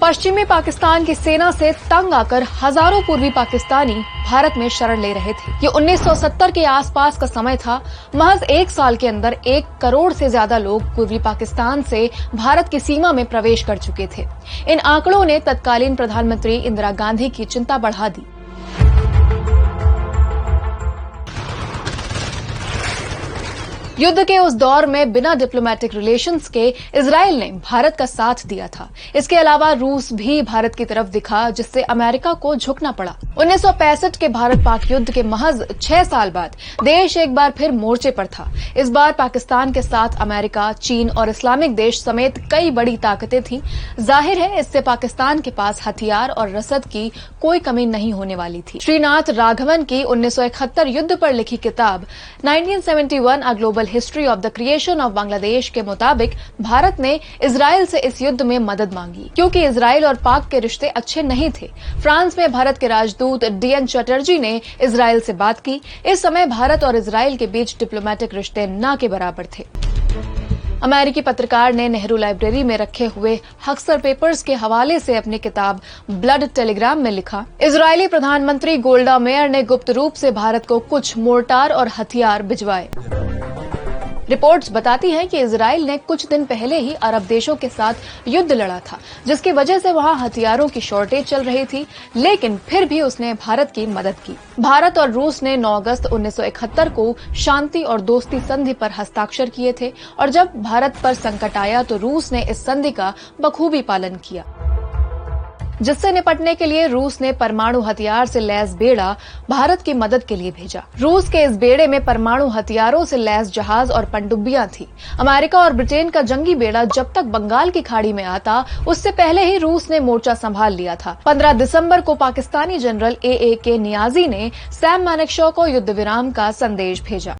पश्चिमी पाकिस्तान की सेना से तंग आकर हजारों पूर्वी पाकिस्तानी भारत में शरण ले रहे थे। ये 1970 के आसपास का समय था। महज एक साल के अंदर 1 करोड़ से ज्यादा लोग पूर्वी पाकिस्तान से भारत की सीमा में प्रवेश कर चुके थे। इन आंकड़ों ने तत्कालीन प्रधानमंत्री इंदिरा गांधी की चिंता बढ़ा दी। युद्ध के उस दौर में बिना डिप्लोमेटिक रिलेशंस के इजराइल ने भारत का साथ दिया था। इसके अलावा रूस भी भारत की तरफ दिखा, जिससे अमेरिका को झुकना पड़ा। 1965 के भारत पाक युद्ध के महज 6 साल बाद देश एक बार फिर मोर्चे पर था। इस बार पाकिस्तान के साथ अमेरिका, चीन और इस्लामिक देश समेत कई बड़ी ताकतें थीं। जाहिर है, इससे पाकिस्तान के पास हथियार और रसद की कोई कमी नहीं होने वाली थी। श्रीनाथ राघवन की 1971 युद्ध पर लिखी किताब 1971 a global history of the creation of Bangladesh के मुताबिक भारत ने इजराइल से इस युद्ध में मदद मांगी, क्योंकि इजराइल और पाक के रिश्ते अच्छे नहीं थे। फ्रांस में भारत के राजदूत DN चटर्जी ने इजराइल से बात की। इस समय भारत और इजराइल के बीच डिप्लोमेटिक रिश्ते न के बराबर थे। अमेरिकी पत्रकार ने नेहरू लाइब्रेरी में रखे हुए हक्सर पेपर्स के हवाले से अपनी किताब ब्लड टेलीग्राम में लिखा, इजरायली प्रधानमंत्री गोल्डा मेयर ने गुप्त रूप से भारत को कुछ मोर्टार और हथियार भिजवाए। रिपोर्ट्स बताती हैं कि इजराइल ने कुछ दिन पहले ही अरब देशों के साथ युद्ध लड़ा था, जिसकी वजह से वहां हथियारों की शॉर्टेज चल रही थी, लेकिन फिर भी उसने भारत की मदद की। भारत और रूस ने 9 अगस्त 1971 को शांति और दोस्ती संधि पर हस्ताक्षर किए थे, और जब भारत पर संकट आया तो रूस ने इस संधि का बखूबी पालन किया, जिससे निपटने के लिए रूस ने परमाणु हथियार से लैस बेड़ा भारत की मदद के लिए भेजा। रूस के इस बेड़े में परमाणु हथियारों से लैस जहाज और पनडुब्बियां थी। अमेरिका और ब्रिटेन का जंगी बेड़ा जब तक बंगाल की खाड़ी में आता, उससे पहले ही रूस ने मोर्चा संभाल लिया था। 15 दिसंबर को पाकिस्तानी जनरल AA के नियाजी ने सैम मानेकशॉ को युद्ध विराम का संदेश भेजा।